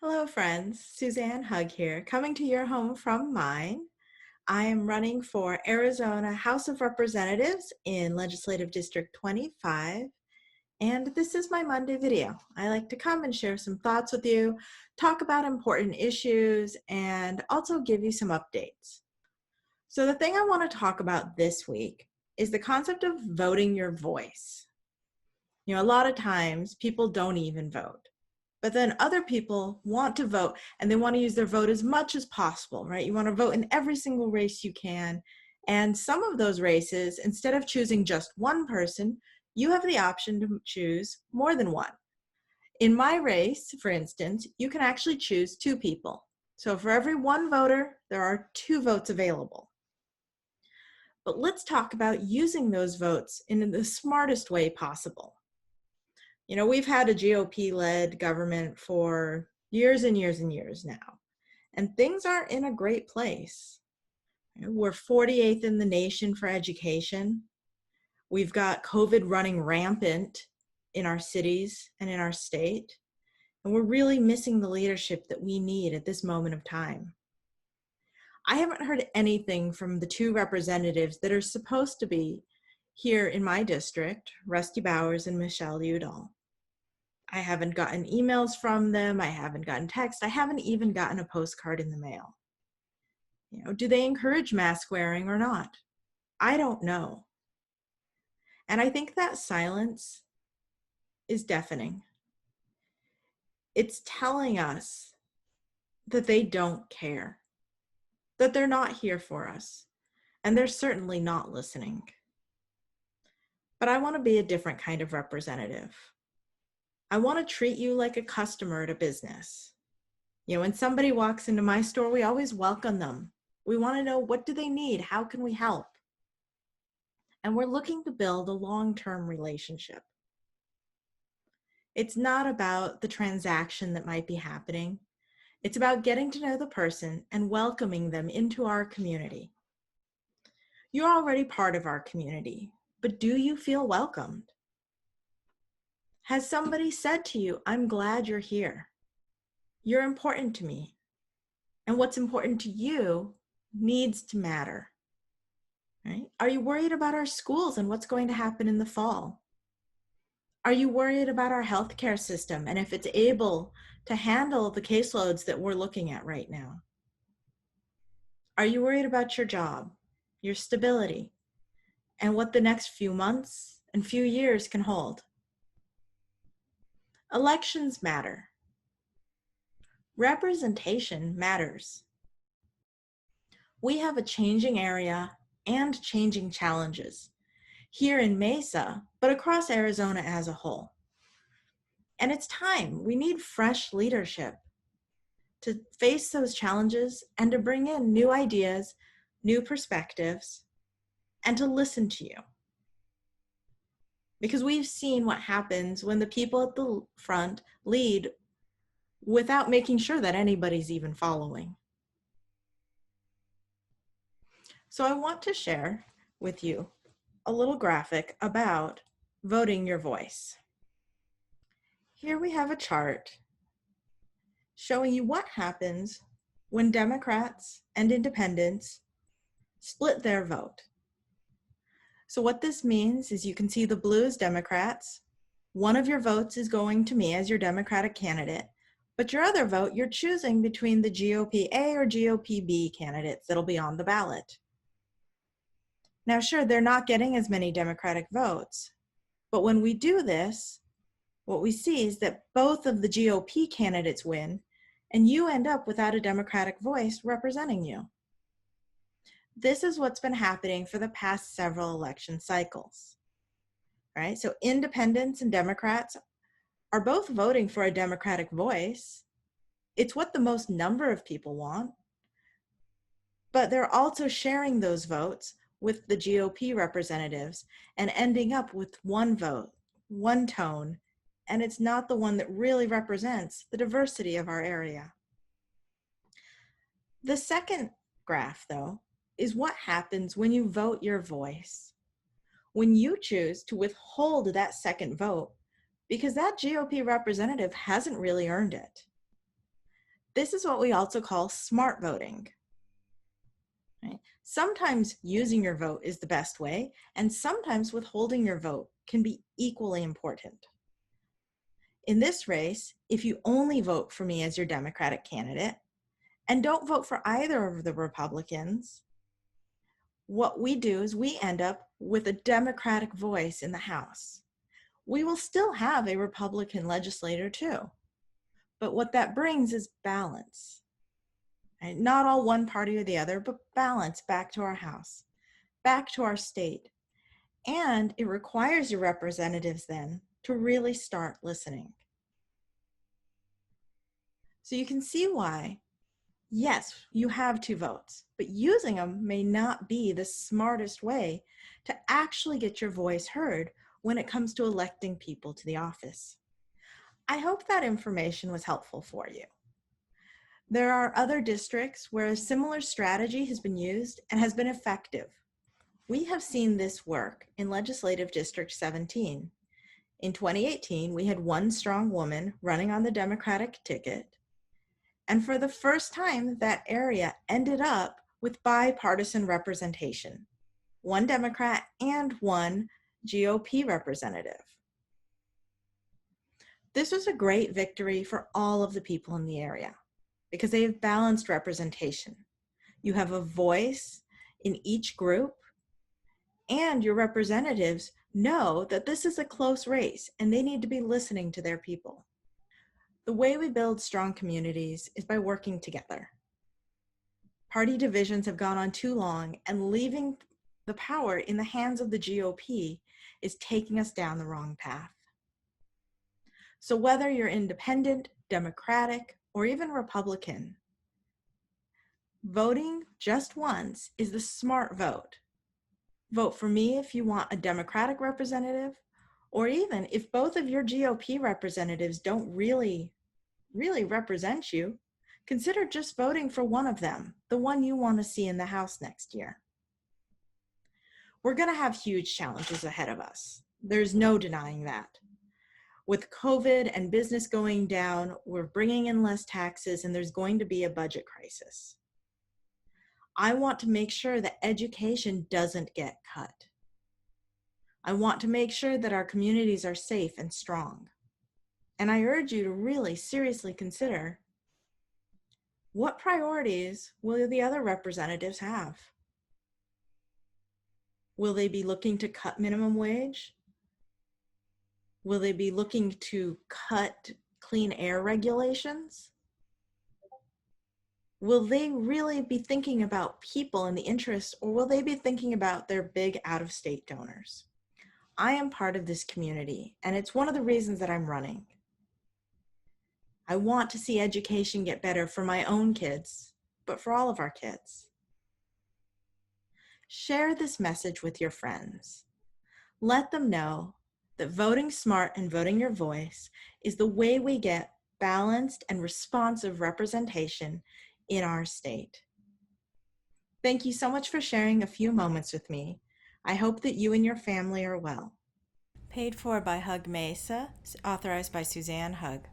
Hello, friends. Suzanne Hug here, coming to your home from mine. I am running for Arizona House of Representatives in Legislative District 25, and this is my Monday video. I like to come and share some thoughts with you, talk about important issues, and also give you some updates. So the thing I want to talk about this week is the concept of voting your voice. A lot of times people don't even vote. But then other people want to vote and they want to use their vote as much as possible, right? You want to vote in every single race you can. And some of those races, instead of choosing just one person, you have the option to choose more than one. In my race, for instance, you can actually choose two people. So for every one voter, there are two votes available. But let's talk about using those votes in the smartest way possible. We've had a GOP-led government for years and years and years now, and things aren't in a great place. We're 48th in the nation for education. We've got COVID running rampant in our cities and in our state, and we're really missing the leadership that we need at this moment of time. I haven't heard anything from the two representatives that are supposed to be here in my district, Rusty Bowers and Michelle Udall. I haven't gotten emails from them. I haven't gotten text. I haven't even gotten a postcard in the mail. Do they encourage mask wearing or not? I don't know. And I think that silence is deafening. It's telling us that they don't care, that they're not here for us, and they're certainly not listening. But I want to be a different kind of representative. I want to treat you like a customer at a business. When somebody walks into my store, we always welcome them. We want to know, what do they need? How can we help? And we're looking to build a long-term relationship. It's not about the transaction that might be happening. It's about getting to know the person and welcoming them into our community. You're already part of our community, but do you feel welcomed? Has somebody said to you, I'm glad you're here. You're important to me. And what's important to you needs to matter. Right? Are you worried about our schools and what's going to happen in the fall? Are you worried about our healthcare system and if it's able to handle the caseloads that we're looking at right now? Are you worried about your job, your stability, and what the next few months and few years can hold? Elections matter. Representation matters. We have a changing area and changing challenges here in Mesa, but across Arizona as a whole. And it's time. We need fresh leadership to face those challenges and to bring in new ideas, new perspectives, and to listen to you. Because we've seen what happens when the people at the front lead without making sure that anybody's even following. So I want to share with you a little graphic about voting your voice. Here we have a chart showing you what happens when Democrats and independents split their vote. So what this means is you can see the blue is Democrats. One of your votes is going to me as your Democratic candidate, but your other vote, you're choosing between the GOP A or GOP B candidates that'll be on the ballot. Now, sure, they're not getting as many Democratic votes, but when we do this, what we see is that both of the GOP candidates win, and you end up without a Democratic voice representing you. This is what's been happening for the past several election cycles, right? So independents and Democrats are both voting for a Democratic voice. It's what the most number of people want, but they're also sharing those votes with the GOP representatives and ending up with one vote, one tone, and it's not the one that really represents the diversity of our area. The second graph, though, is what happens when you vote your voice. When you choose to withhold that second vote because that GOP representative hasn't really earned it. This is what we also call smart voting. Right? Sometimes using your vote is the best way, and sometimes withholding your vote can be equally important. In this race, if you only vote for me as your Democratic candidate and don't vote for either of the Republicans, what we do is we end up with a Democratic voice in the House. We will still have a Republican legislator too, but what that brings is balance. Right? Not all one party or the other, but balance back to our House, back to our state. And it requires your representatives then to really start listening. So you can see why, yes, you have 2 votes, but using them may not be the smartest way to actually get your voice heard when it comes to electing people to the office. I hope that information was helpful for you. There are other districts where a similar strategy has been used and has been effective. We have seen this work in Legislative District 17. In 2018, we had one strong woman running on the Democratic ticket. And for the first time, that area ended up with bipartisan representation, one Democrat and one GOP representative. This was a great victory for all of the people in the area because they have balanced representation. You have a voice in each group, and your representatives know that this is a close race and they need to be listening to their people. The way we build strong communities is by working together. Party divisions have gone on too long, and leaving the power in the hands of the GOP is taking us down the wrong path. So whether you're independent, Democratic, or even Republican, voting just once is the smart vote. Vote for me if you want a Democratic representative, or even if both of your GOP representatives don't really represent you, consider just voting for one of them, the one you want to see in the House next year. We're going to have huge challenges ahead of us. There's no denying that. With COVID and business going down, we're bringing in less taxes and there's going to be a budget crisis. I want to make sure that education doesn't get cut. I want to make sure that our communities are safe and strong. And I urge you to really seriously consider, what priorities will the other representatives have? Will they be looking to cut minimum wage? Will they be looking to cut clean air regulations? Will they really be thinking about people and the interests, or will they be thinking about their big out-of-state donors? I am part of this community, and it's one of the reasons that I'm running. I want to see education get better for my own kids, but for all of our kids. Share this message with your friends. Let them know that voting smart and voting your voice is the way we get balanced and responsive representation in our state. Thank you so much for sharing a few moments with me. I hope that you and your family are well. Paid for by Hug Mesa, authorized by Suzanne Hug.